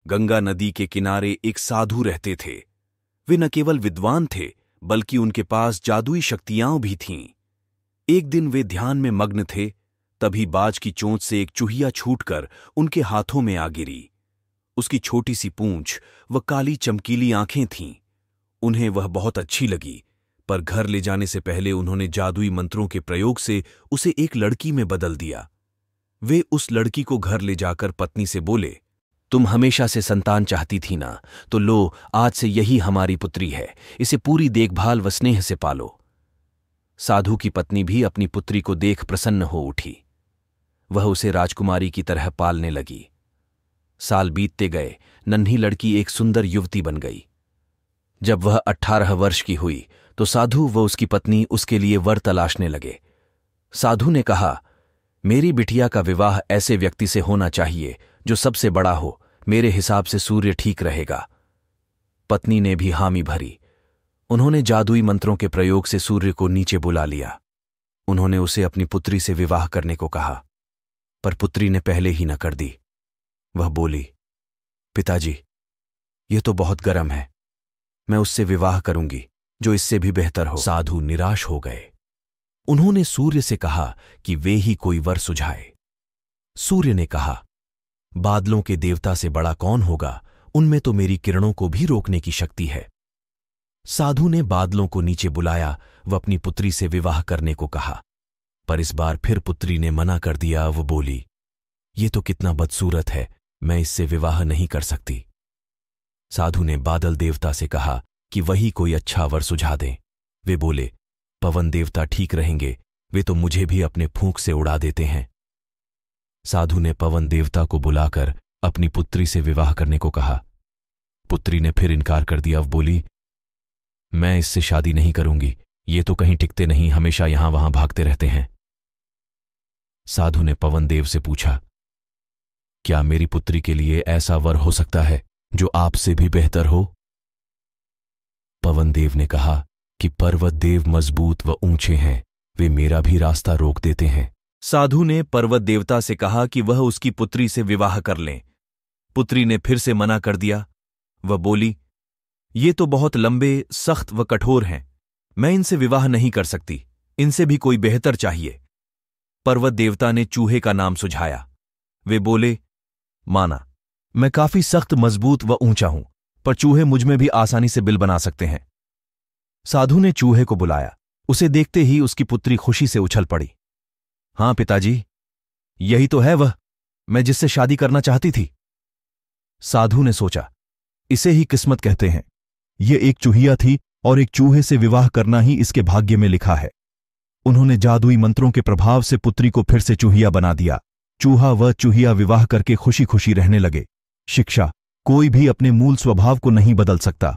गंगा नदी के किनारे एक साधु रहते थे। वे न केवल विद्वान थे, बल्कि उनके पास जादुई शक्तियां भी थीं। एक दिन वे ध्यान में मग्न थे, तभी बाज की चोंच से एक चूहिया छूटकर उनके हाथों में आ गिरी। उसकी छोटी सी पूंछ व काली चमकीली आंखें थीं। उन्हें वह बहुत अच्छी लगी, पर घर ले जाने से पहले उन्होंने जादुई मंत्रों के प्रयोग से उसे एक लड़की में बदल दिया। वे उस लड़की को घर ले जाकर पत्नी से बोले, तुम हमेशा से संतान चाहती थी ना, तो लो, आज से यही हमारी पुत्री है। इसे पूरी देखभाल व स्नेह से पालो। साधु की पत्नी भी अपनी पुत्री को देख प्रसन्न हो उठी। वह उसे राजकुमारी की तरह पालने लगी। साल बीतते गए, नन्ही लड़की एक सुंदर युवती बन गई। जब वह 18 वर्ष की हुई तो साधु व उसकी पत्नी उसके लिए वर तलाशने लगे। साधु ने कहा, मेरी बिटिया का विवाह ऐसे व्यक्ति से होना चाहिए जो सबसे बड़ा हो। मेरे हिसाब से सूर्य ठीक रहेगा। पत्नी ने भी हामी भरी। उन्होंने जादुई मंत्रों के प्रयोग से सूर्य को नीचे बुला लिया। उन्होंने उसे अपनी पुत्री से विवाह करने को कहा, पर पुत्री ने पहले ही न कर दी। वह बोली, पिताजी, यह तो बहुत गर्म है। मैं उससे विवाह करूंगी जो इससे भी बेहतर हो। साधु निराश हो गए। उन्होंने सूर्य से कहा कि वे ही कोई वर सुझाए। सूर्य ने कहा, बादलों के देवता से बड़ा कौन होगा? उनमें तो मेरी किरणों को भी रोकने की शक्ति है। साधु ने बादलों को नीचे बुलाया व अपनी पुत्री से विवाह करने को कहा, पर इस बार फिर पुत्री ने मना कर दिया। वो बोली, ये तो कितना बदसूरत है, मैं इससे विवाह नहीं कर सकती। साधु ने बादल देवता से कहा कि वही कोई अच्छा वर सुझा दें। वे बोले, पवन देवता ठीक रहेंगे, वे तो मुझे भी अपने फूंक से उड़ा देते हैं। साधु ने पवन देवता को बुलाकर अपनी पुत्री से विवाह करने को कहा। पुत्री ने फिर इनकार कर दिया। बोली, मैं इससे शादी नहीं करूंगी, ये तो कहीं टिकते नहीं, हमेशा यहां वहां भागते रहते हैं। साधु ने पवन देव से पूछा, क्या मेरी पुत्री के लिए ऐसा वर हो सकता है जो आपसे भी बेहतर हो? पवन देव ने कहा कि पर्वत देव मजबूत व ऊंचे हैं, वे मेरा भी रास्ता रोक देते हैं। साधु ने पर्वत देवता से कहा कि वह उसकी पुत्री से विवाह कर लें। पुत्री ने फिर से मना कर दिया। वह बोली, ये तो बहुत लंबे, सख्त व कठोर हैं, मैं इनसे विवाह नहीं कर सकती, इनसे भी कोई बेहतर चाहिए। पर्वत देवता ने चूहे का नाम सुझाया। वे बोले, माना, मैं काफी सख्त, मजबूत व ऊंचा हूं, पर चूहे मुझ में भी आसानी से बिल बना सकते हैं। साधु ने चूहे को बुलाया। उसे देखते ही उसकी पुत्री खुशी से उछल पड़ी। हां पिताजी, यही तो है वह, मैं जिससे शादी करना चाहती थी। साधु ने सोचा, इसे ही किस्मत कहते हैं। ये एक चूहिया थी और एक चूहे से विवाह करना ही इसके भाग्य में लिखा है। उन्होंने जादुई मंत्रों के प्रभाव से पुत्री को फिर से चूहिया बना दिया। चूहा व चूहिया विवाह करके खुशी खुशी रहने लगे। शिक्षा, कोई भी अपने मूल स्वभाव को नहीं बदल सकता।